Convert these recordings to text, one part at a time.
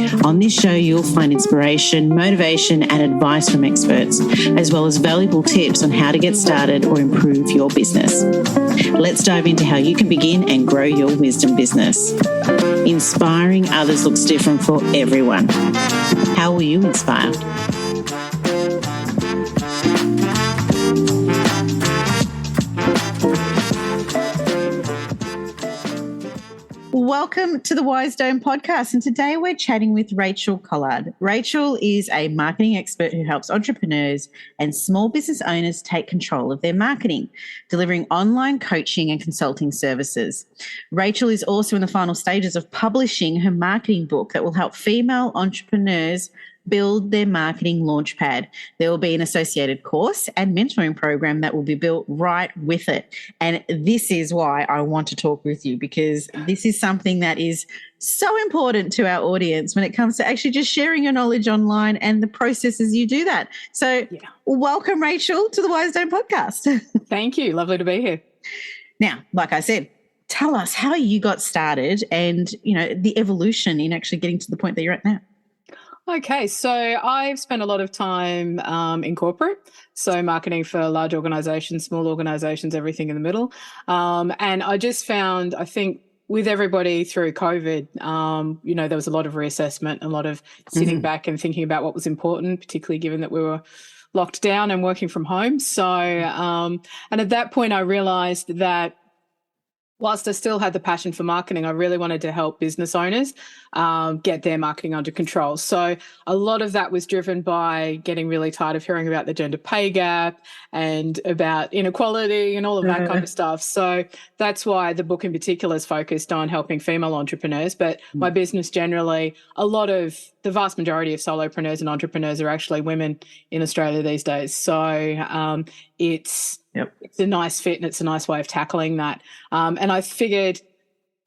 On this show, you'll find inspiration, motivation, and advice from experts, as well as valuable tips on how to get started or improve your business. Let's dive into how you can begin and grow your wisdom business. Inspiring others looks different for everyone. How will you inspire? Welcome to the Wise Dome podcast, and today we're chatting with Racquel Collard. Racquel is a marketing expert who helps entrepreneurs and small business owners take control of their marketing, delivering online coaching and consulting services. Racquel is also in the final stages of publishing her marketing book that will help female entrepreneurs build their marketing launchpad. There will be an associated course and mentoring program that will be built right with it. And this is why I want to talk with you, because this is something that is so important to our audience when it comes to actually just sharing your knowledge online and the processes you do that. So welcome, Racquel, to the Wise Dome podcast. Thank you. Lovely to be here. Now, like I said, tell us how you got started and, you know, the evolution in actually getting to the point that you're at now. Okay, so I've spent a lot of time in corporate, so marketing for large organisations, small organisations, everything in the middle. And I just found, I think, with everybody through COVID, you know, there was a lot of reassessment, a lot of sitting back and thinking about what was important, particularly given that we were locked down and working from home. So, and at that point, I realised that whilst I still had the passion for marketing, I really wanted to help business owners get their marketing under control. So a lot of that was driven by getting really tired of hearing about the gender pay gap and about inequality and all of that kind of stuff. So that's why the book in particular is focused on helping female entrepreneurs. But my business generally, the vast majority of solopreneurs and entrepreneurs are actually women in Australia these days. So it's a nice fit and it's a nice way of tackling that. And I figured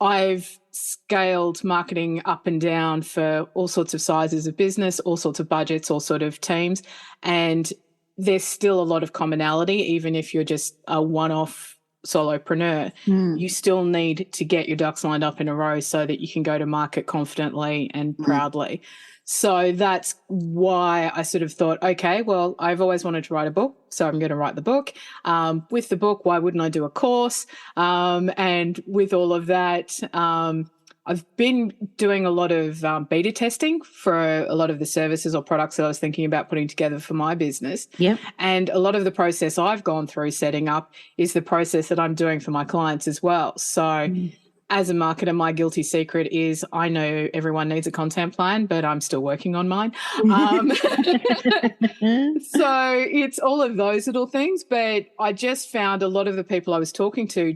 I've scaled marketing up and down for all sorts of sizes of business, all sorts of budgets, all sort of teams. And there's still a lot of commonality, even if you're just a one-off solopreneur. You still need to get your ducks lined up in a row so that you can go to market confidently and proudly. So that's why I sort of thought, okay, well, I've always wanted to write a book, so I'm going to write the book. With the book, why wouldn't I do a course? And with all of that, I've been doing a lot of beta testing for a lot of the services or products that I was thinking about putting together for my business. And a lot of the process I've gone through setting up is the process that I'm doing for my clients as well. So as a marketer, my guilty secret is I know everyone needs a content plan, but I'm still working on mine. So it's all of those little things. But I just found a lot of the people I was talking to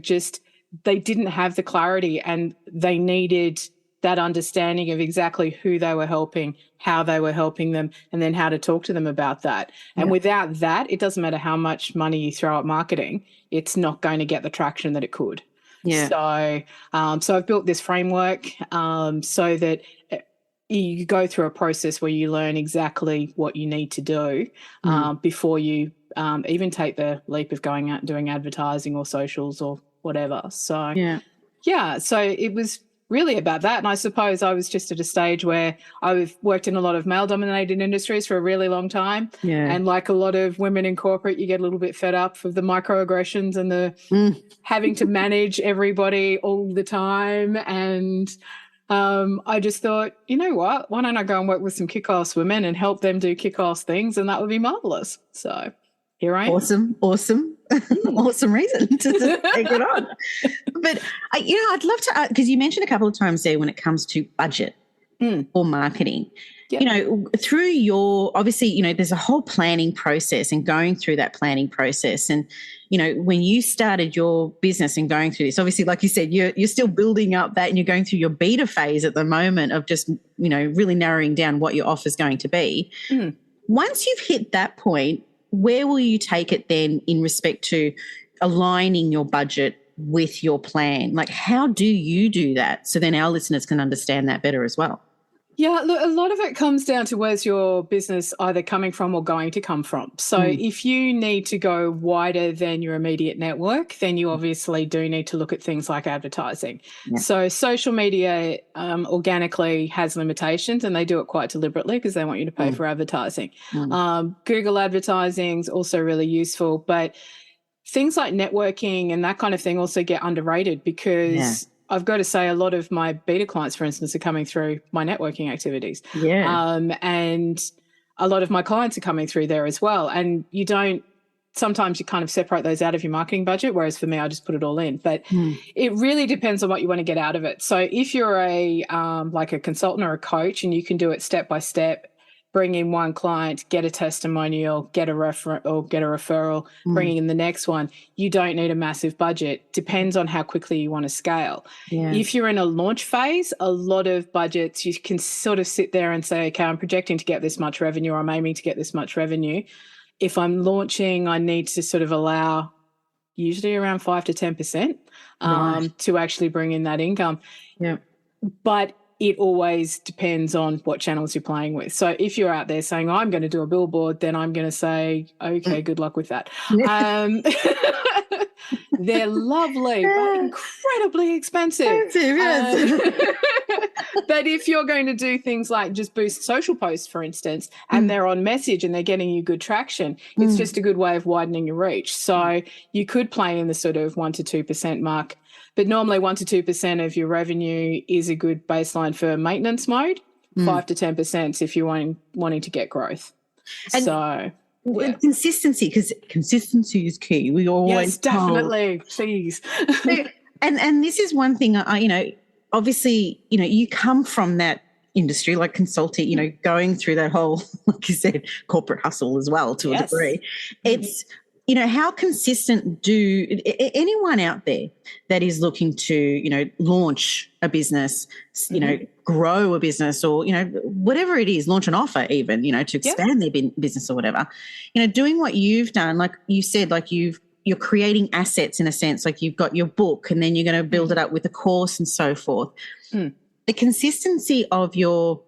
they didn't have the clarity and they needed that understanding of exactly who they were helping, how they were helping them, and then how to talk to them about that. And without that, it doesn't matter how much money you throw at marketing, it's not going to get the traction that it could. So I've built this framework so that you go through a process where you learn exactly what you need to do before you even take the leap of going out and doing advertising or socials or whatever. So, so it was really about that. And I suppose I was just at a stage where I've worked in a lot of male-dominated industries for a really long time. And like a lot of women in corporate, you get a little bit fed up of the microaggressions and the having to manage everybody all the time. And I just thought, you know what, why don't I go and work with some kick-ass women and help them do kick-ass things, and that would be marvellous. So here I am. Awesome reason to take it on. But, I'd love to, because you mentioned a couple of times there when it comes to budget or marketing, through your, obviously, there's a whole planning process and going through that planning process. And, when you started your business and going through this, obviously, like you said, you're still building up that and you're going through your beta phase at the moment of just, really narrowing down what your offer is going to be. Once you've hit that point, where will you take it then in respect to aligning your budget with your plan? Like, how do you do that so then our listeners can understand that better as well? Yeah, look, a lot of it comes down to where's your business either coming from or going to come from. So if you need to go wider than your immediate network, then you obviously do need to look at things like advertising. Yeah. So social media organically has limitations, and they do it quite deliberately because they want you to pay for advertising. Google advertising is also really useful, but things like networking and that kind of thing also get underrated because I've got to say a lot of my beta clients, for instance, are coming through my networking activities. And a lot of my clients are coming through there as well. And sometimes you kind of separate those out of your marketing budget, whereas for me, I just put it all in. But it really depends on what you want to get out of it. So if you're like a consultant or a coach and you can do it step by step, bring in one client, get a testimonial, get a referral, bring in the next one. You don't need a massive budget. Depends on how quickly you want to scale. If you're in a launch phase, a lot of budgets, you can sort of sit there and say, okay, I'm projecting to get this much revenue, or I'm aiming to get this much revenue. If I'm launching, I need to sort of allow usually around 5 to 10% to actually bring in that income. But it always depends on what channels you're playing with. So if you're out there saying, I'm going to do a billboard, then I'm going to say, okay, good luck with that. They're lovely, but incredibly expensive. But if you're going to do things like just boost social posts, for instance, and they're on message and they're getting you good traction, it's just a good way of widening your reach. So you could play in the sort of 1 to 2% mark. But normally 1 to 2% of your revenue is a good baseline for maintenance mode, 5 to 10% if you're wanting to get growth. And consistency, because consistency is key. We always definitely, please. and this is one thing, obviously, you come from that industry, like consulting, going through that whole, like you said, corporate hustle as well to a degree. It's, how consistent do anyone out there that is looking to, launch a business, grow a business, or, whatever it is, launch an offer even, to expand their business or whatever, doing what you've done, like you said, like you're creating assets in a sense, like you've got your book and then you're going to build it up with a course and so forth. The consistency of your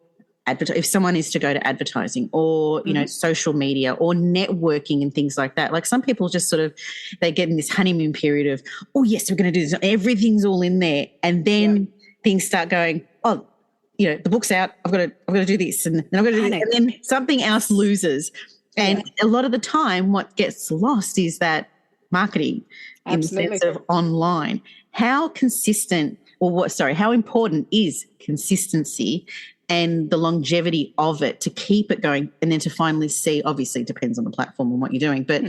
if someone is to go to advertising or, social media or networking and things like that, like some people just sort of, they get in this honeymoon period of, oh, yes, we're going to do this. Everything's all in there. And then things start going, oh, the book's out. I've got to do this. And then I've got to do this. And then something else loses. And a lot of the time what gets lost is that marketing in the sense of online. How consistent how important is consistency and the longevity of it to keep it going, and then to finally see, obviously it depends on the platform and what you're doing, but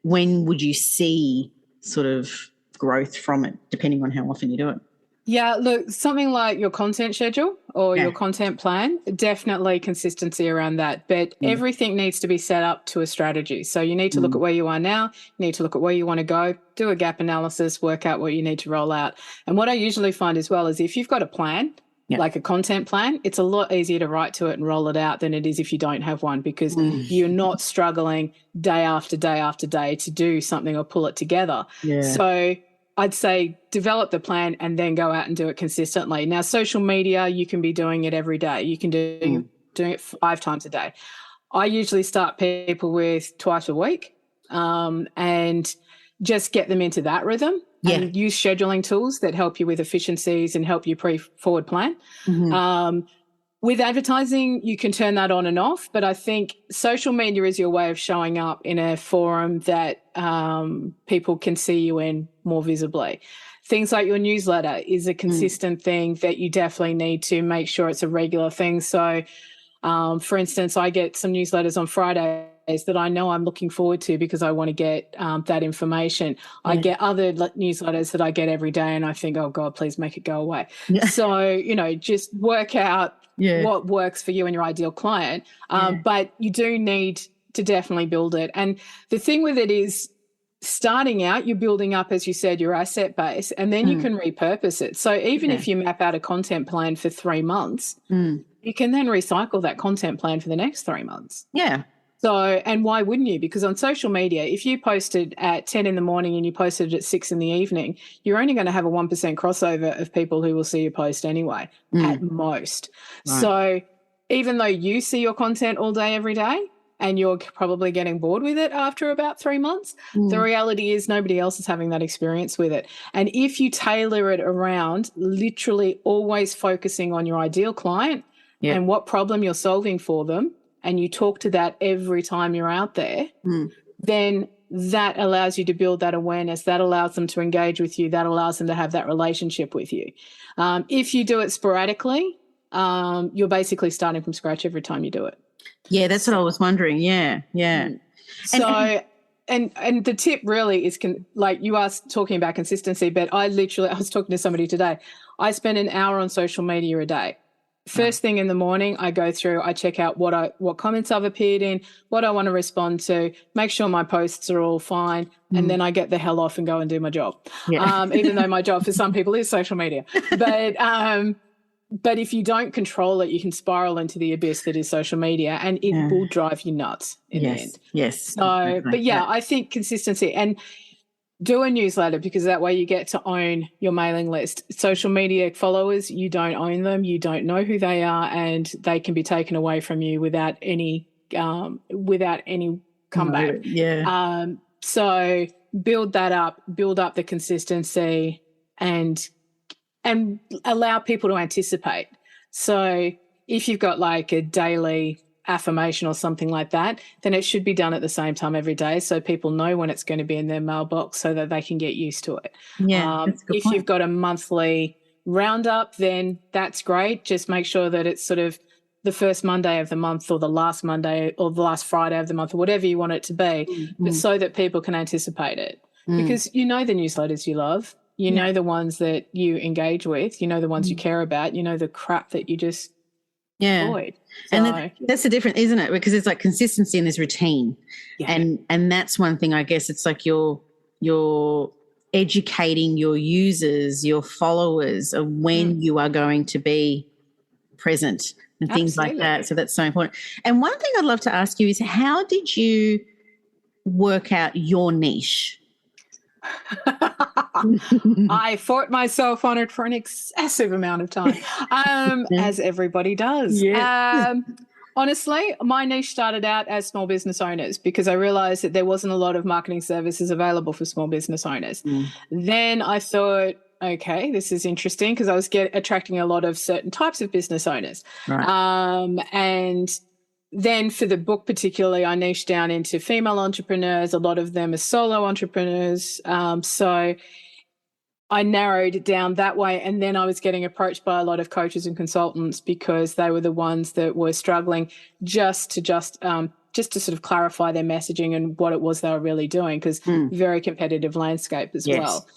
when would you see sort of growth from it, depending on how often you do it? Yeah, look, something like your content schedule or your content plan, definitely consistency around that. But everything needs to be set up to a strategy. So you need to look at where you are now, you need to look at where you want to go, do a gap analysis, work out what you need to roll out. And what I usually find as well is if you've got a plan, like a content plan, it's a lot easier to write to it and roll it out than it is if you don't have one, because you're not struggling day after day after day to do something or pull it together. So I'd say develop the plan and then go out and do it consistently. Now, social media, you can be doing it every day. You can doing it 5 times a day. I usually start people with twice a week and just get them into that rhythm. And use scheduling tools that help you with efficiencies and help you forward plan. With advertising, you can turn that on and off, but I think social media is your way of showing up in a forum that people can see you in more visibly. Things like your newsletter is a consistent thing that you definitely need to make sure it's a regular thing. So, for instance, I get some newsletters on Fridays that I know I'm looking forward to because I want to get that information. I get other newsletters that I get every day and I think, oh, God, please make it go away. So, just work out what works for you and your ideal client. But you do need to definitely build it. And the thing with it is, starting out, you're building up, as you said, your asset base, and then you can repurpose it. So even if you map out a content plan for 3 months, you can then recycle that content plan for the next 3 months. So, and why wouldn't you? Because on social media, if you posted at 10 in the morning and you posted it at 6 in the evening, you're only going to have a 1% crossover of people who will see your post anyway, at most. So even though you see your content all day, every day, and you're probably getting bored with it after about 3 months, the reality is nobody else is having that experience with it. And if you tailor it around literally always focusing on your ideal client and what problem you're solving for them, and you talk to that every time you're out there, then that allows you to build that awareness, that allows them to engage with you, that allows them to have that relationship with you. If you do it sporadically, you're basically starting from scratch every time you do it. Yeah, that's what I was wondering. Yeah. So, and the tip really is, like you are talking about consistency, but I was talking to somebody today. I spend an hour on social media a day. First thing in the morning, I go through, I check out what comments I've appeared in, what I want to respond to, make sure my posts are all fine, and then I get the hell off and go and do my job. Even though my job for some people is social media. But if you don't control it, you can spiral into the abyss that is social media, and it will drive you nuts in the end. Yes. So, but I think consistency, and do a newsletter, because that way you get to own your mailing list. Social media followers, you don't own them, you don't know who they are, and they can be taken away from you without any comeback. So build that up, build up the consistency, and allow people to anticipate. So if you've got like a daily affirmation or something like that, then it should be done at the same time every day, so people know when it's going to be in their mailbox, so that they can get used to it. If you've got a monthly roundup, then that's great. Just make sure that it's sort of the first Monday of the month, or the last Monday, or the last Friday of the month, or whatever you want it to be, but so that people can anticipate it. Because you know the newsletters you love, you know the ones that you engage with, you know the ones you care about, you know the crap that you just avoid. So, and that's the difference, isn't it? Because it's like consistency and there's routine. And that's one thing, I guess. It's like you're educating your users, your followers, of when you are going to be present and things like that. So that's so important. And one thing I'd love to ask you is, how did you work out your niche? I fought myself on it for an excessive amount of time, as everybody does. Honestly, my niche started out as small business owners, because I realized that there wasn't a lot of marketing services available for small business owners. Then I thought, okay, this is interesting, because I was attracting a lot of certain types of business owners. And then for the book particularly, I niched down into female entrepreneurs. A lot of them are solo entrepreneurs. So I narrowed it down that way. And then I was getting approached by a lot of coaches and consultants, because they were the ones that were struggling just to sort of clarify their messaging and what it was they were really doing, because very competitive landscape as well.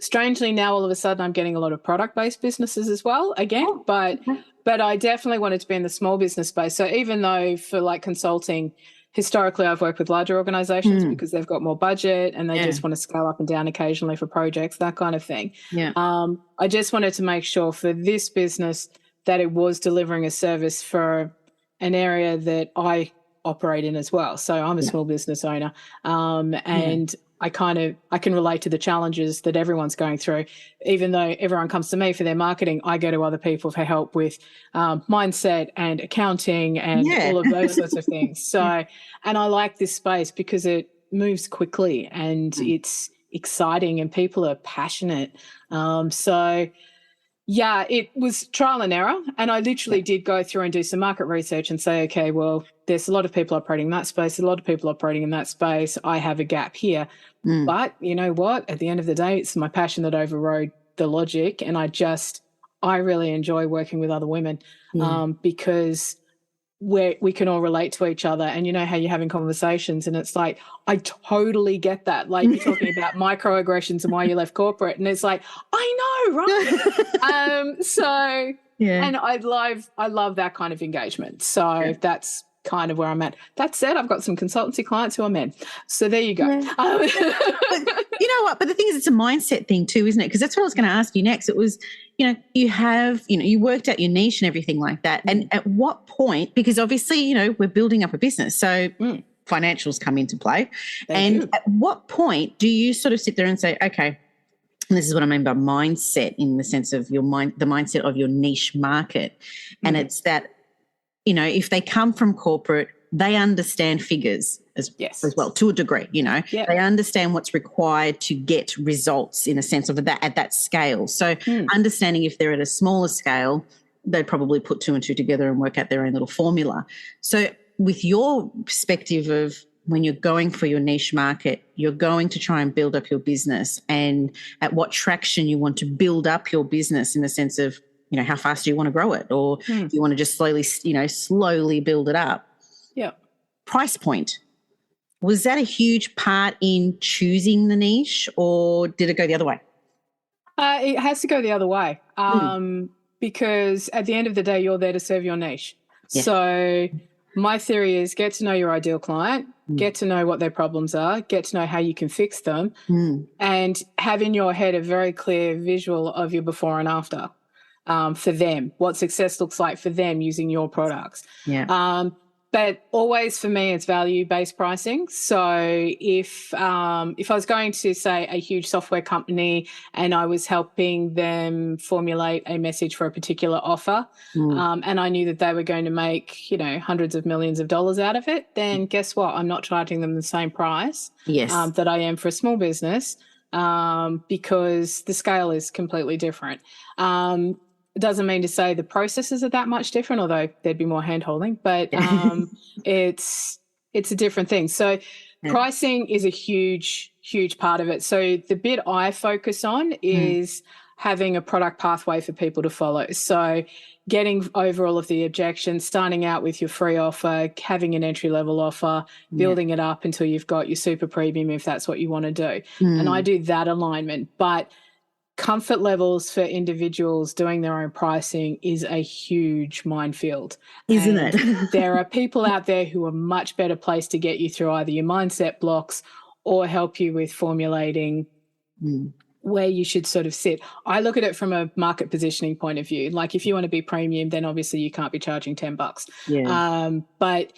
Strangely, now all of a sudden I'm getting a lot of product-based businesses as well again, but I definitely wanted to be in the small business space. So even though for like consulting, historically I've worked with larger organizations because they've got more budget and they just want to scale up and down occasionally for projects, that kind of thing. I just wanted to make sure for this business that it was delivering a service for an area that I operate in as well. So I'm a small business owner, and I can relate to the challenges that everyone's going through. Even though everyone comes to me for their marketing, I go to other people for help with mindset and accounting and all of those sorts of things. So, and I like this space because it moves quickly and it's exciting and people are passionate. It was trial and error. And I literally did go through and do some market research and say, okay, well, there's a lot of people operating in that space, a lot of people operating in that space. I have a gap here. But you know what? At the end of the day, it's my passion that overrode the logic. And I really enjoy working with other women because we can all relate to each other. And you know how you're having conversations and it's like, I totally get that. Like you're talking about microaggressions and why you left corporate. And it's like, I know, right? And I love that kind of engagement. So that's kind of where I'm at. That said, I've got some consultancy clients who are men. So there you go. But you know what? But the thing is, it's a mindset thing too, isn't it? Because that's what I was going to ask you next. It was, you worked out your niche and everything like that. And at what point, because obviously, we're building up a business. So financials come into play. At what point do you sort of sit there and say, okay, and this is what I mean by mindset in the sense of the mindset of your niche market. And it's that if they come from corporate, they understand figures as well, to a degree, They understand what's required to get results in a sense of that at that scale. So understanding if they're at a smaller scale, they'd probably put two and two together and work out their own little formula. So with your perspective of when you're going for your niche market, you're going to try and build up your business, and at what traction you want to build up your business in the sense of, how fast do you want to grow it, or do you want to just slowly build it up? Yeah. Price point. Was that a huge part in choosing the niche, or did it go the other way? It has to go the other way because at the end of the day, you're there to serve your niche. Yeah. So my theory is get to know your ideal client, get to know what their problems are, get to know how you can fix them, and have in your head a very clear visual of your before and after for them, what success looks like for them using your products. Yeah. But always for me, it's value-based pricing. So if I was going to, say, a huge software company and I was helping them formulate a message for a particular offer, and I knew that they were going to make, hundreds of millions of dollars out of it, then guess what? I'm not charging them the same price that I am for a small business because the scale is completely different. It doesn't mean to say the processes are that much different, although there'd be more hand-holding, but it's a different thing. So pricing is a huge, huge part of it. So the bit I focus on is having a product pathway for people to follow. So getting over all of the objections, starting out with your free offer, having an entry-level offer, building it up until you've got your super premium if that's what you want to do. And I do that alignment. But comfort levels for individuals doing their own pricing is a huge minefield. Isn't it? There are people out there who are much better placed to get you through either your mindset blocks or help you with formulating where you should sort of sit. I look at it from a market positioning point of view. Like if you want to be premium, then obviously you can't be charging $10. Yeah. But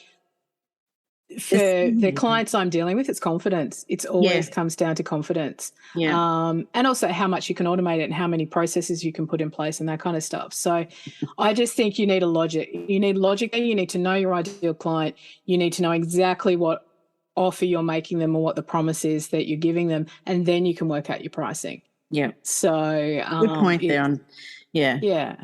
for the clients I'm dealing with, it's confidence. It's always comes down to confidence. Yeah. And also how much you can automate it and how many processes you can put in place and that kind of stuff. So I just think you need a logic. You need logic. You need to know your ideal client. You need to know exactly what offer you're making them or what the promise is that you're giving them, and then you can work out your pricing. Yeah. So good point there on. Yeah.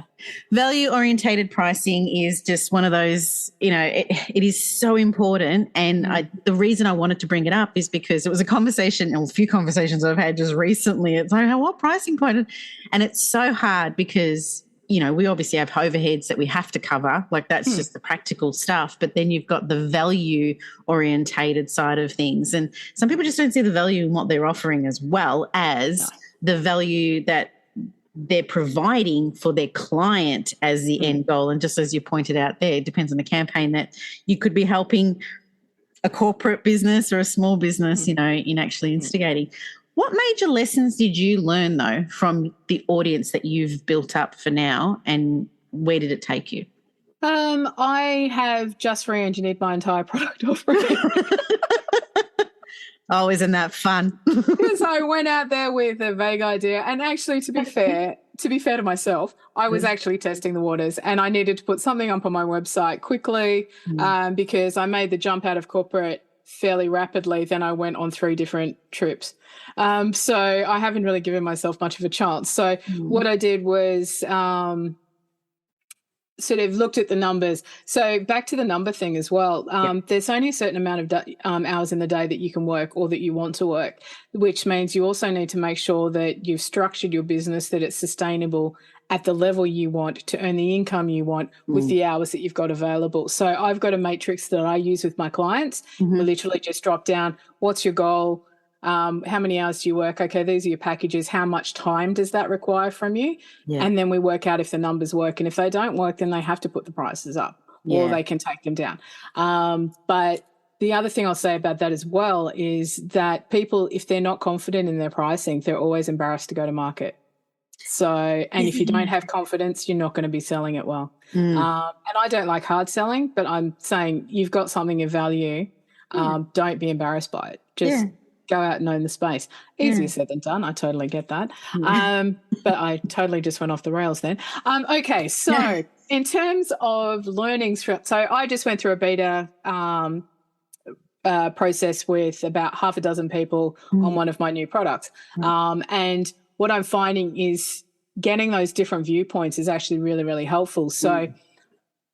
Value-orientated pricing is just one of those, it is so important. And the reason I wanted to bring it up is because it was a conversation, or a few conversations I've had just recently. It's like, what pricing point? And it's so hard because, we obviously have overheads that we have to cover. Like that's just the practical stuff. But then you've got the value-orientated side of things. And some people just don't see the value in what they're offering as well as the value that they're providing for their client as the end goal. And just as you pointed out there, it depends on the campaign that you could be helping a corporate business or a small business, in actually instigating. What major lessons did you learn, though, from the audience that you've built up for now, and where did it take you? I have just re-engineered my entire product offering. Oh, isn't that fun? Because I went out there with a vague idea. And actually, to be fair to myself, I was actually testing the waters, and I needed to put something up on my website quickly because I made the jump out of corporate fairly rapidly. Then I went on 3 different trips. So I haven't really given myself much of a chance. So what I did was sort of looked at the numbers. So back to the number thing as well. There's only a certain amount of hours in the day that you can work or that you want to work, which means you also need to make sure that you've structured your business, that it's sustainable at the level you want to earn the income you want with the hours that you've got available. So I've got a matrix that I use with my clients. We literally just drop down, what's your goal? How many hours do you work? Okay, these are your packages. How much time does that require from you? And then we work out if the numbers work. And if they don't work, then they have to put the prices up or they can take them down. But the other thing I'll say about that as well is that people, if they're not confident in their pricing, they're always embarrassed to go to market. So, and if you don't have confidence, you're not going to be selling it well. And I don't like hard selling, but I'm saying you've got something of value. Don't be embarrassed by it. Just go out and own the space. Easier said than done. I totally get that. But I totally just went off the rails then. Okay, so in terms of learnings from, so I just went through a beta process with about half a dozen people on one of my new products. And what I'm finding is getting those different viewpoints is actually really, really helpful. So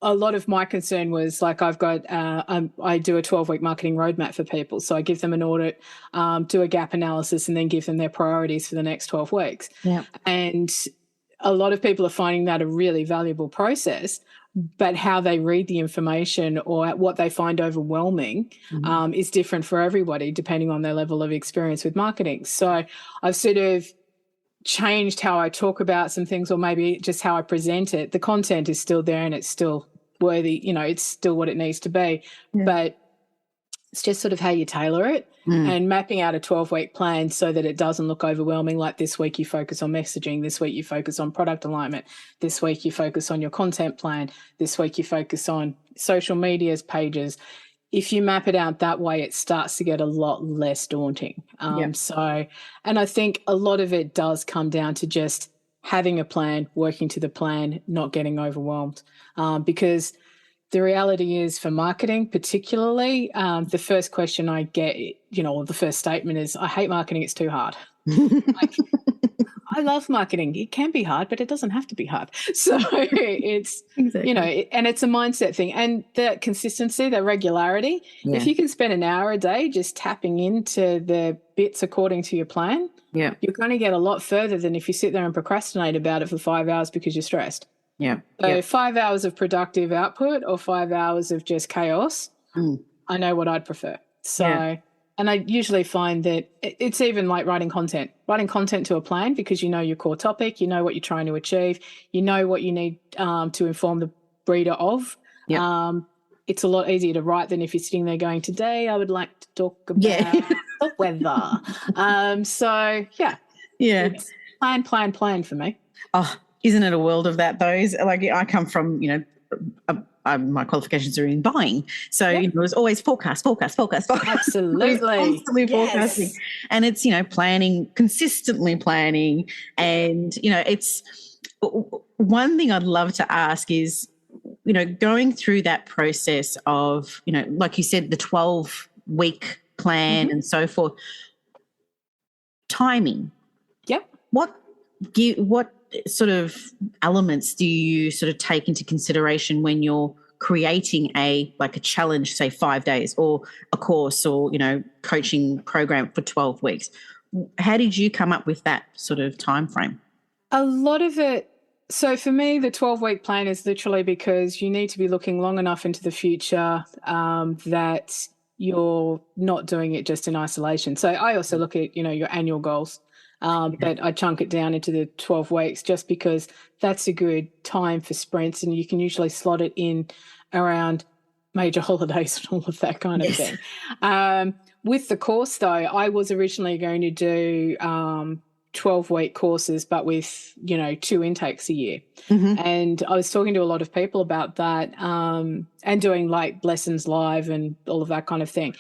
a lot of my concern was like I've got I do a 12-week marketing roadmap for people. So I give them an audit, do a gap analysis, and then give them their priorities for the next 12 weeks. Yeah. And a lot of people are finding that a really valuable process, but how they read the information or what they find overwhelming is different for everybody depending on their level of experience with marketing. So I've sort of changed how I talk about some things, or maybe just how I present it. The content is still there and it's still worthy, it's still what it needs to be, but it's just sort of how you tailor it and mapping out a 12-week plan so that it doesn't look overwhelming. Like this week you focus on messaging, this week you focus on product alignment, this week you focus on your content plan, this week you focus on social media's pages. If you map it out that way, it starts to get a lot less daunting. So, and I think a lot of it does come down to just having a plan, working to the plan, not getting overwhelmed. Because the reality is for marketing particularly, the first question I get, or the first statement is, I hate marketing, it's too hard. Like, I love marketing. It can be hard, but it doesn't have to be hard. So it's, exactly. And it's a mindset thing. And the consistency, the regularity, if you can spend an hour a day just tapping into the bits according to your plan, you're going to get a lot further than if you sit there and procrastinate about it for 5 hours because you're stressed. So 5 hours of productive output or 5 hours of just chaos, I know what I'd prefer. So, and I usually find that it's even like writing content to a plan, because you know your core topic, you know what you're trying to achieve, you know what you need to inform the reader of. It's a lot easier to write than if you're sitting there going, today I would like to talk about the weather. So, it's plan for me. Oh, isn't it a world of that, though? Like, I come from, my qualifications are in buying. So, it was always forecast. Absolutely. Constantly forecasting. And it's, planning, consistently planning. And, it's one thing I'd love to ask is, going through that process of, like you said, the 12-week plan and so forth, timing. What sort of elements do you sort of take into consideration when you're creating a challenge, say 5 days, or a course, or coaching program for 12 weeks? How did you come up with that sort of time frame? A lot of it, so for me, the 12-week plan is literally because you need to be looking long enough into the future that you're not doing it just in isolation. So I also look at your annual goals. But I chunk it down into the 12 weeks just because that's a good time for sprints, and you can usually slot it in around major holidays and all of that kind of thing. With the course, though, I was originally going to do 12-week courses, but with, 2 intakes a year. And I was talking to a lot of people about that and doing like lessons live and all of that kind of thing.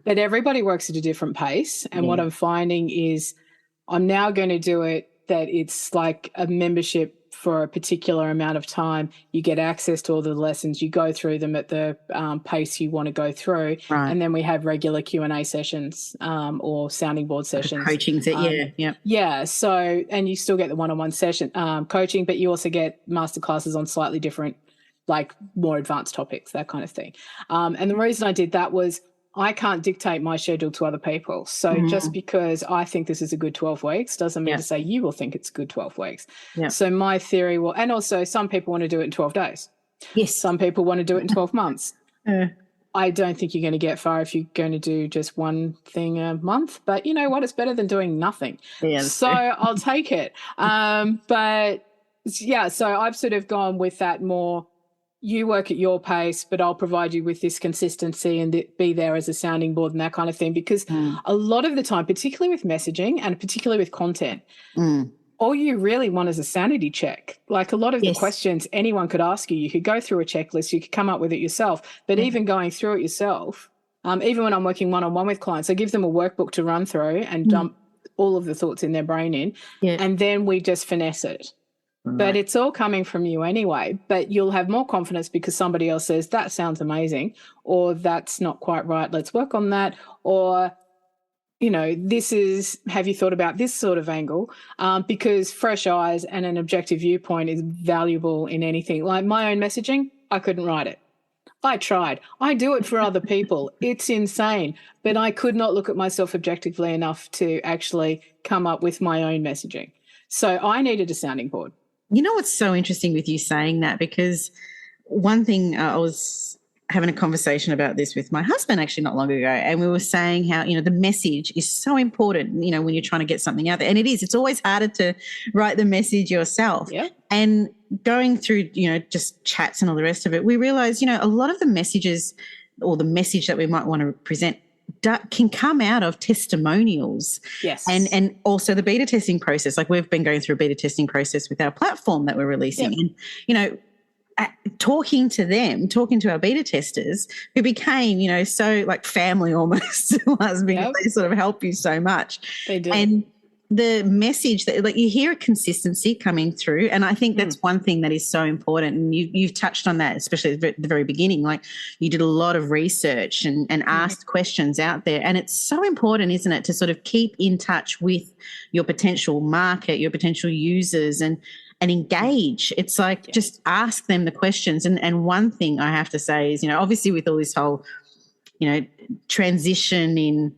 But everybody works at a different pace. And what I'm finding is I'm now going to do it that it's like a membership for a particular amount of time. You get access to all the lessons. You go through them at the pace you want to go through. And then we have regular Q&A sessions or sounding board sessions. Coaching, Yeah. So, and you still get the one-on-one session coaching, but you also get masterclasses on slightly different, like more advanced topics, that kind of thing. And the reason I did that was I can't dictate my schedule to other people. So just because I think this is a good 12 weeks doesn't mean to say you will think it's a good 12 weeks. So my theory will, and also some people want to do it in 12 days. Some people want to do it in 12 months. I don't think you're going to get far if you're going to do just one thing a month. But you know what? It's better than doing nothing. So I'll take it. But yeah, so I've sort of gone with that more. You work at your pace, but I'll provide you with this consistency and be there as a sounding board and that kind of thing. Because a lot of the time, particularly with messaging and particularly with content, all you really want is a sanity check. Like a lot of the questions anyone could ask you, you could go through a checklist, you could come up with it yourself. But even going through it yourself, even when I'm working one-on-one with clients, I give them a workbook to run through and dump all of the thoughts in their brain in, and then we just finesse it. but it's all coming from you anyway. But you'll have more confidence because somebody else says, that sounds amazing, or that's not quite right, let's work on that, or, you know, have you thought about this sort of angle? Because fresh eyes and an objective viewpoint is valuable in anything. Like my own messaging, I couldn't write it. I tried. I do it for other people. It's insane. But I could not look at myself objectively enough to actually come up with my own messaging. So I needed a sounding board. You know what's so interesting with you saying that? Because one thing I was having a conversation about this with my husband actually not long ago, and we were saying how, you know, the message is so important, you know, when you're trying to get something out there. And it's always harder to write the message yourself. Yeah. And going through, you know, just chats and all the rest of it, we realized, you know, a lot of the messages or the message that we might want to present can come out of testimonials. Yes. And also the beta testing process. Like we've been going through a beta testing process with our platform that we're releasing. And, you know, talking to our beta testers who became, you know, so like family almost to us, because they sort of help you so much. They do. And the message that, like, you hear a consistency coming through, and I think that's one thing that is so important. And you've touched on that, especially at the very beginning. Like you did a lot of research and asked questions out there, and it's so important, isn't it, to sort of keep in touch with your potential market, your potential users, and engage. It's like just ask them the questions. And one thing I have to say is, you know, obviously with all this whole, you know, transition in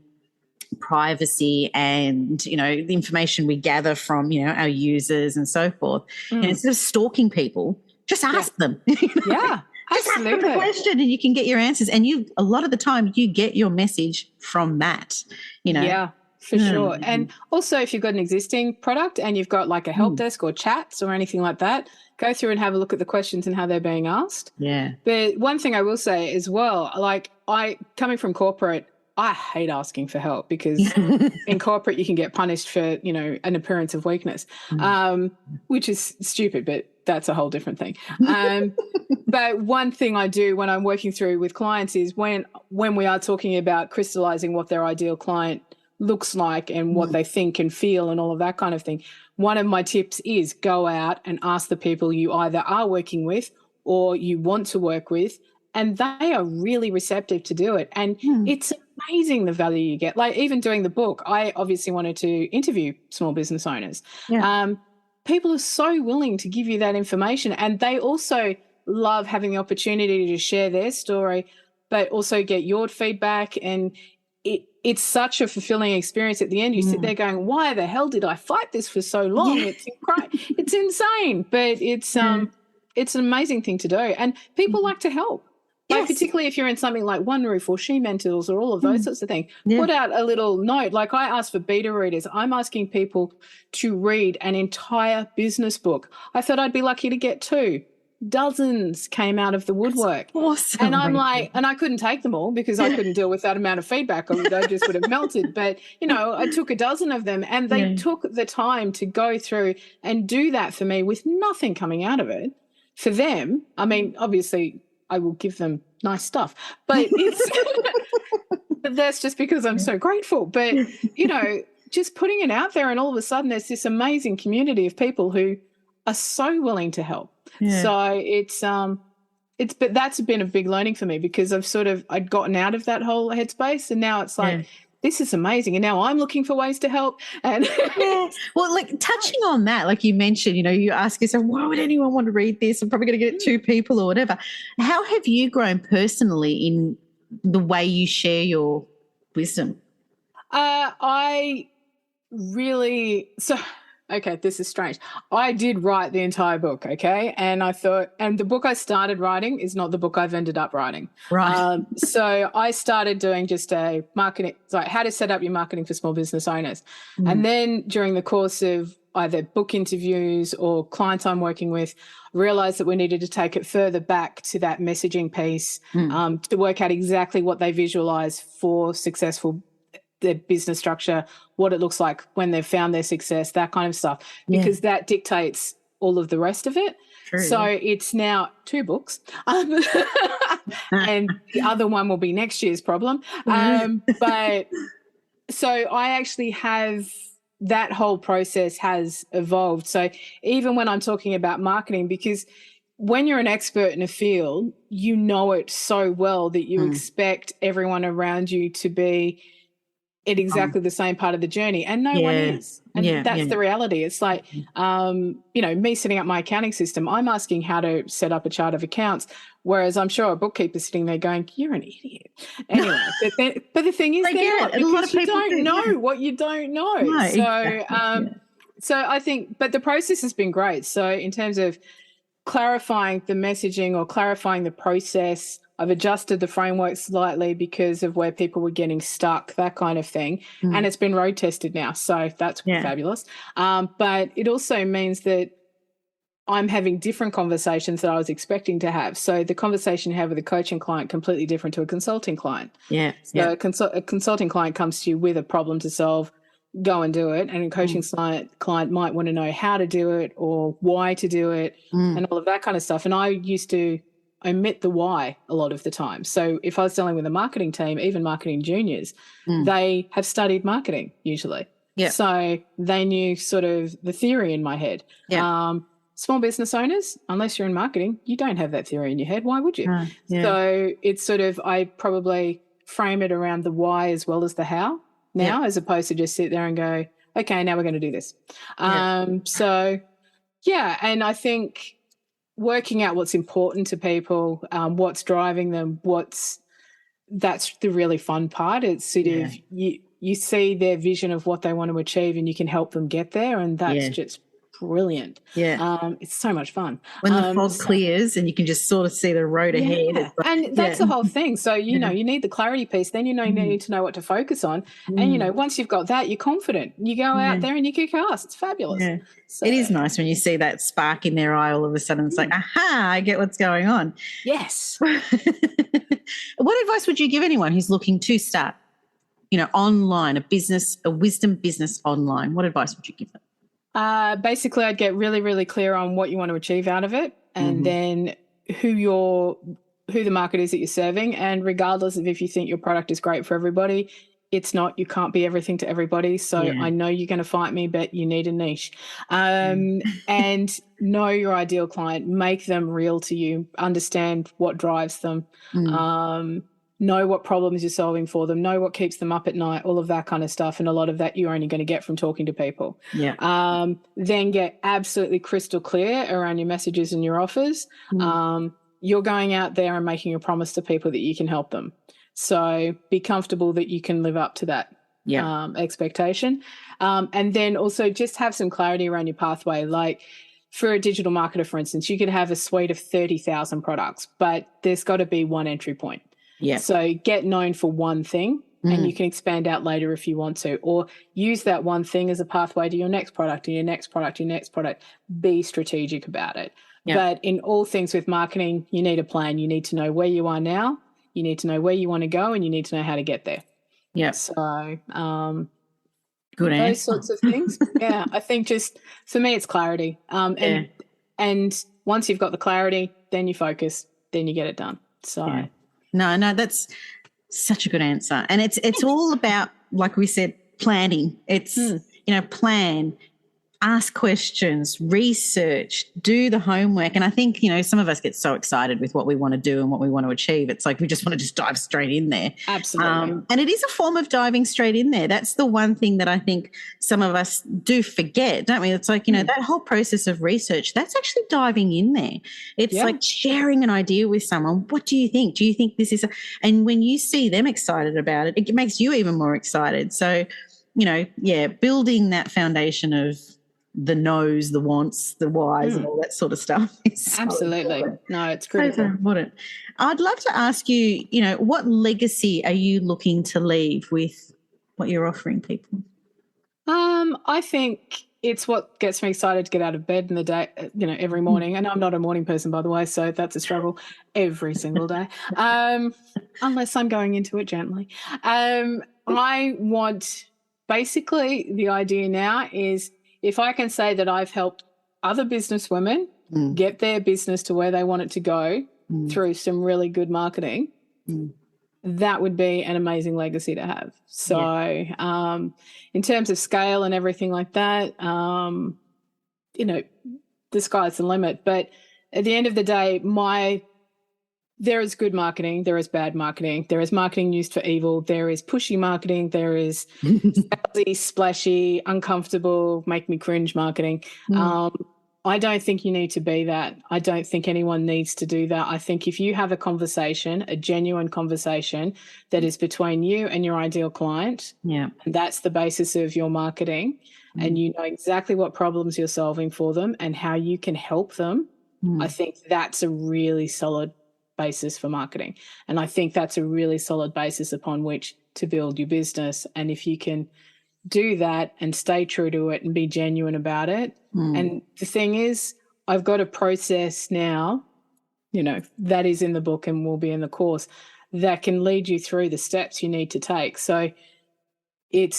privacy and, you know, the information we gather from, you know, our users and so forth, and instead of stalking people, just ask them. You know? Yeah. Just ask them Absolutely. the question and you can get your answers. And a lot of the time you get your message from that, you know. Yeah. For sure. And also if you've got an existing product and you've got like a help desk or chats or anything like that, go through and have a look at the questions and how they're being asked. Yeah. But one thing I will say as well, like coming from corporate, I hate asking for help because in corporate you can get punished for, you know, an appearance of weakness, which is stupid, but that's a whole different thing. But one thing I do when I'm working through with clients is when we are talking about crystallizing what their ideal client looks like and what they think and feel and all of that kind of thing, one of my tips is go out and ask the people you either are working with or you want to work with, and they are really receptive to do it. And it's amazing the value you get. Like even doing the book, I obviously wanted to interview small business owners. People are so willing to give you that information, and they also love having the opportunity to share their story but also get your feedback, and it's such a fulfilling experience at the end. You sit there going, why the hell did I fight this for so long? It's insane, but it's an amazing thing to do, and people like to help. Like particularly if you're in something like One Roof or She Mentors or all of those sorts of things, put out a little note. Like I asked for beta readers. I'm asking people to read an entire business book. I thought I'd be lucky to get 2. Dozens came out of the woodwork. That's awesome. And I'm like, and I couldn't take them all because I couldn't deal with that amount of feedback. I just would have melted. But, you know, I took a dozen of them, and they took the time to go through and do that for me with nothing coming out of it. For them, I mean, obviously I will give them nice stuff, but but that's just because I'm so grateful. But, you know, just putting it out there, and all of a sudden there's this amazing community of people who are so willing to help. So but that's been a big learning for me, because I'd gotten out of that whole headspace, and now it's like, this is amazing. And now I'm looking for ways to help. And well, like touching on that, like you mentioned, you know, you ask yourself, why would anyone want to read this? I'm probably going to get 2 people or whatever. How have you grown personally in the way you share your wisdom? Okay, this is strange. I did write the entire book, okay? And I thought, and the book I started writing is not the book I've ended up writing. Right. So I started doing just a marketing, like how to set up your marketing for small business owners. And then during the course of either book interviews or clients I'm working with, realized that we needed to take it further back to that messaging piece, to work out exactly what they visualize for their business structure, what it looks like when they've found their success, that kind of stuff, because that dictates all of the rest of it. True. So it's now 2 books, and the other one will be next year's problem. But so I actually have that whole process has evolved. So even when I'm talking about marketing, because when you're an expert in a field, you know it so well that you expect everyone around you to be at exactly the same part of the journey, and no one is. And that's the reality. It's like, me setting up my accounting system, I'm asking how to set up a chart of accounts, whereas I'm sure a bookkeeper's sitting there going, you're an idiot. Anyway, but the thing is, they're not, because you don't know what you don't know. No, so, so I think, but the process has been great. So in terms of clarifying the messaging or clarifying the process, I've adjusted the framework slightly because of where people were getting stuck, that kind of thing. And it's been road tested now. So that's fabulous. But it also means that I'm having different conversations that I was expecting to have. So the conversation you have with a coaching client completely different to a consulting client. So a consulting client comes to you with a problem to solve, go and do it. And a coaching client might want to know how to do it or why to do it and all of that kind of stuff. And I used to omit the why a lot of the time. So if I was dealing with a marketing team, even marketing juniors, they have studied marketing usually. So they knew sort of the theory in my head. Small business owners, unless you're in marketing, you don't have that theory in your head. Why would you? So it's sort of, I probably frame it around the why as well as the how now, as opposed to just sit there and go, okay, now we're going to do this. So, and I think working out what's important to people, what's driving them, that's the really fun part. It's sort of you see their vision of what they want to achieve and you can help them get there, and that's just brilliant. It's so much fun. When the fog clears and you can just sort of see the road ahead. Like, and that's the whole thing. So, you know, you need the clarity piece, then you need to know what to focus on. And, once you've got that, you're confident. You go out there and you kick ass. It's fabulous. So, it is nice when you see that spark in their eye all of a sudden. It's like, aha, I get what's going on. Yes. What advice would you give anyone who's looking to start, online, a wisdom business online? What advice would you give them? Basically, I'd get really, really clear on what you want to achieve out of it, and then who the market is that you're serving. And regardless of if you think your product is great for everybody, it's not. You can't be everything to everybody. So I know you're going to fight me, but you need a niche. And know your ideal client. Make them real to you. Understand what drives them. Know what problems you're solving for them, know what keeps them up at night, all of that kind of stuff. And a lot of that you're only going to get from talking to people. Then get absolutely crystal clear around your messages and your offers. You're going out there and making a promise to people that you can help them. So be comfortable that you can live up to that expectation. And then also just have some clarity around your pathway. Like, for a digital marketer, for instance, you could have a suite of 30,000 products, but there's got to be one entry point. So get known for one thing and you can expand out later if you want to, or use that one thing as a pathway to your next product and your next product, your next product. Be strategic about it. But in all things with marketing, you need a plan. You need to know where you are now. You need to know where you want to go, and you need to know how to get there. So good answer. Those sorts of things. I think just for me, it's clarity. And once you've got the clarity, then you focus, then you get it done. So. No, that's such a good answer. And it's all about, like we said, planning. It's, plan, ask questions, research, do the homework. And I think, some of us get so excited with what we want to do and what we want to achieve. It's like we just want to just dive straight in there. Absolutely. And it is a form of diving straight in there. That's the one thing that I think some of us do forget, don't we? It's like, that whole process of research, that's actually diving in there. It's like sharing an idea with someone. What do you think? Do you think this is and when you see them excited about it, it makes you even more excited. So, building that foundation of the no's, the wants, the whys, and all that sort of stuff. Absolutely. No, it's critical. Important. I'd love to ask you, what legacy are you looking to leave with what you're offering people? I think it's what gets me excited to get out of bed in the day, every morning. And I'm not a morning person, by the way, so that's a struggle every single day, unless I'm going into it gently. I want, basically, the idea now is, if I can say that I've helped other business women get their business to where they want it to go through some really good marketing, that would be an amazing legacy to have. So in terms of scale and everything like that, you know, the sky's the limit. But at the end of the day, there is good marketing, there is bad marketing, there is marketing used for evil, there is pushy marketing, there is salesy, splashy, uncomfortable, make me cringe marketing. I don't think you need to be that. I don't think anyone needs to do that. I think if you have a conversation, a genuine conversation that is between you and your ideal client, and that's the basis of your marketing, and you know exactly what problems you're solving for them and how you can help them, I think that's a really solid basis for marketing. And I think that's a really solid basis upon which to build your business. And if you can do that and stay true to it and be genuine about it. And the thing is, I've got a process now, you know, that is in the book and will be in the course that can lead you through the steps you need to take. So it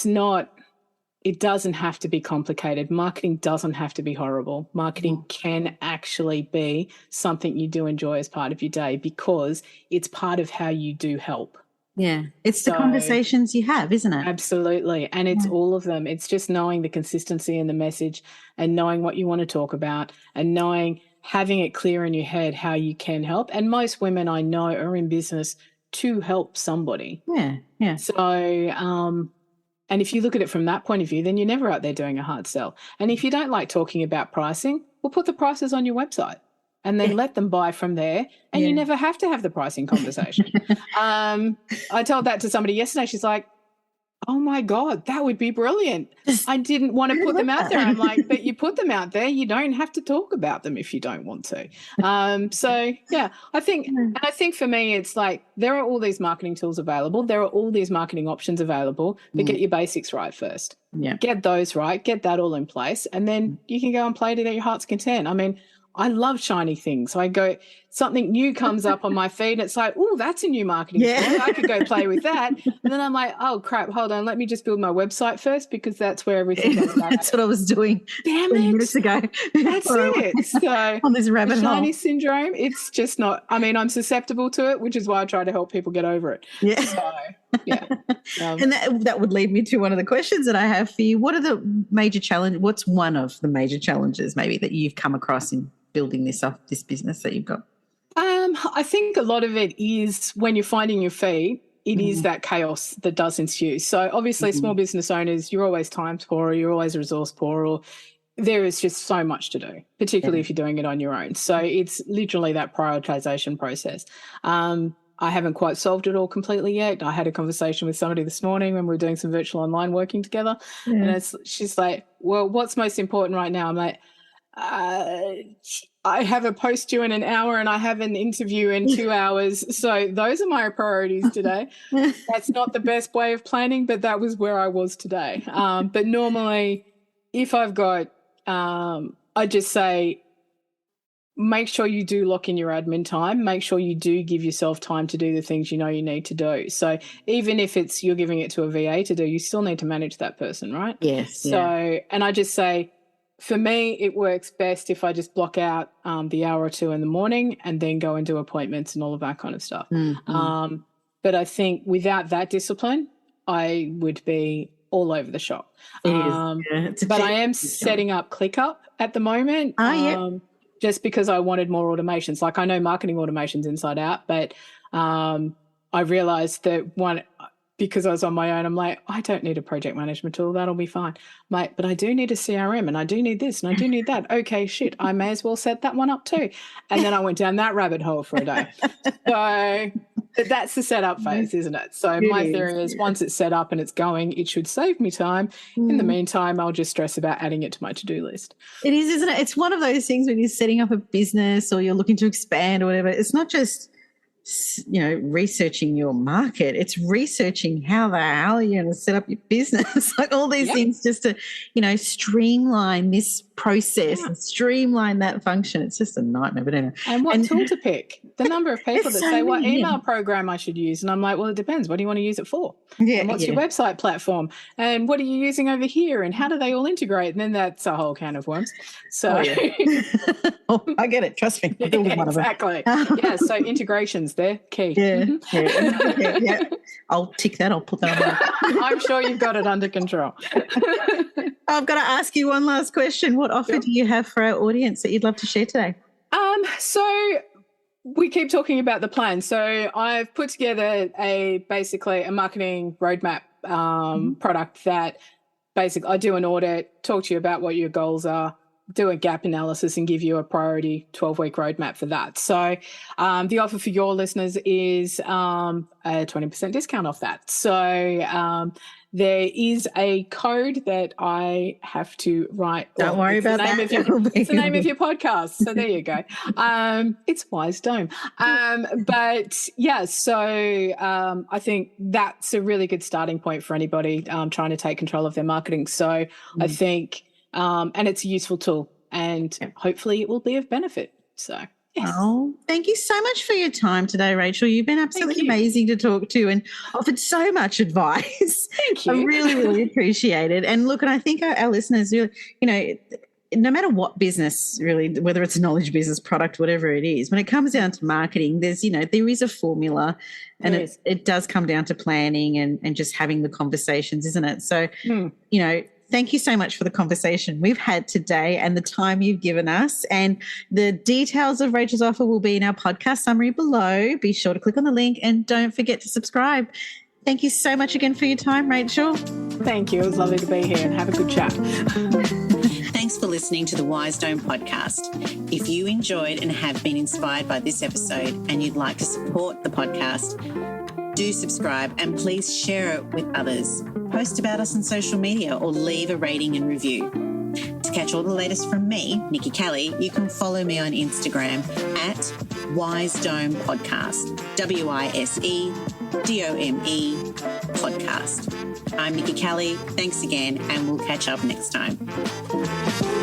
doesn't have to be complicated. Marketing doesn't have to be horrible. Marketing can actually be something you do enjoy as part of your day because it's part of how you do help. Yeah, it's the conversations you have, isn't it? Absolutely. And it's all of them. It's just knowing the consistency in the message and knowing what you want to talk about and having it clear in your head how you can help. And most women I know are in business to help somebody. Yeah. So, and if you look at it from that point of view, then you're never out there doing a hard sell. And if you don't like talking about pricing, we'll put the prices on your website. And then let them buy from there, and you never have to have the pricing conversation. I told that to somebody yesterday. She's like, oh, my God, that would be brilliant. I didn't want to put them out there. I'm like, but you put them out there. You don't have to talk about them if you don't want to. So, yeah, I think for me it's like there are all these marketing tools available. There are all these marketing options available, but get your basics right first. Yeah. Get those right. Get that all in place, and then you can go and play it at your heart's content. I mean, I love shiny things. So I go, something new comes up on my feed. And it's like, oh, that's a new marketing tool. I could go play with that. And then I'm like, oh, crap, hold on. Let me just build my website first because that's where everything goes. That's what I was doing 20 minutes ago. That's it. So on this rabbit hole. Shiny syndrome, it's just not, I mean, I'm susceptible to it, which is why I try to help people get over it. Yeah. So, yeah. And that would lead me to one of the questions that I have for you. What are the major challenges? What's one of the major challenges maybe that you've come across in building this business that you've got? I think a lot of it is when you're finding your feet, it is that chaos that does ensue. So obviously small business owners, you're always time poor, or you're always resource poor, or there is just so much to do, particularly if you're doing it on your own. So it's literally that prioritization process. I haven't quite solved it all completely yet. I had a conversation with somebody this morning when we were doing some virtual online working together. And she's like, well, what's most important right now? I'm like, I have a post due in an hour and I have an interview in 2 hours. So those are my priorities today. That's not the best way of planning, but that was where I was today. But normally if I've got, I just say, make sure you do lock in your admin time. Make sure you do give yourself time to do the things you know you need to do. So even if it's you're giving it to a VA to do, you still need to manage that person, right? Yes. So, and I just say, for me, it works best if I just block out the hour or two in the morning and then go and do appointments and all of that kind of stuff. But I think without that discipline, I would be all over the shop. But I am setting up ClickUp at the moment. Just because I wanted more automations. Like I know marketing automations inside out, but I realized that because I was on my own, I'm like, I don't need a project management tool. That'll be fine. I'm like, but I do need a CRM and I do need this and I do need that. Okay, shit, I may as well set that one up too. And then I went down that rabbit hole for a day. So that's the setup phase, isn't it? So my theory is once it's set up and it's going, it should save me time. In the meantime, I'll just stress about adding it to my to-do list. It is, isn't it? It's one of those things when you're setting up a business or you're looking to expand or whatever. It's not just researching your market, it's researching how the hell you're going to set up your business, like all these things just to, streamline this process and streamline that function. It's just a nightmare. But anyway. And what tool to pick? The number of people that say what email program I should use. And I'm like, well, it depends. What do you want to use it for? And what's your website platform? And what are you using over here? And how do they all integrate? And then that's a whole can of worms. So I get it. Trust me. I'm building one of them. Exactly. So integrations, there. Key. Yeah. Yeah. I'll tick that. I'll put that on. I'm sure you've got it under control. I've got to ask you one last question. What offer do you have for our audience that you'd love to share today? So we keep talking about the plan. So I've put together basically a marketing roadmap product that basically I do an audit, talk to you about what your goals are, do a gap analysis and give you a priority 12-week roadmap for that. So the offer for your listeners is a 20% discount off that. So there is a code that I have to write. Don't worry about that. It's the name of your podcast. So there you go. It's Wise Dome. But yeah, so I think that's a really good starting point for anybody trying to take control of their marketing. So I think, and it's a useful tool and hopefully it will be of benefit. So. Yes. Oh, thank you so much for your time today, Racquel. You've been absolutely amazing to talk to and offered so much advice. Thank you. I really, really appreciate it. And look, and I think our listeners, you know, no matter what business, really, whether it's a knowledge business, product, whatever it is, when it comes down to marketing, there is a formula and it does come down to planning and just having the conversations, isn't it? So, thank you so much for the conversation we've had today and the time you've given us. And the details of Rachel's offer will be in our podcast summary below. Be sure to click on the link and don't forget to subscribe. Thank you so much again for your time, Racquel. Thank you. It was lovely to be here and have a good chat. Thanks for listening to the Wise Dome podcast. If you enjoyed and have been inspired by this episode and you'd like to support the podcast, do subscribe and please share it with others. Post about us on social media or leave a rating and review. To catch all the latest from me, Nikki Kelly, you can follow me on Instagram at Wise Dome Podcast, WISEDOME Podcast. I'm Nikki Kelly. Thanks again, and we'll catch up next time.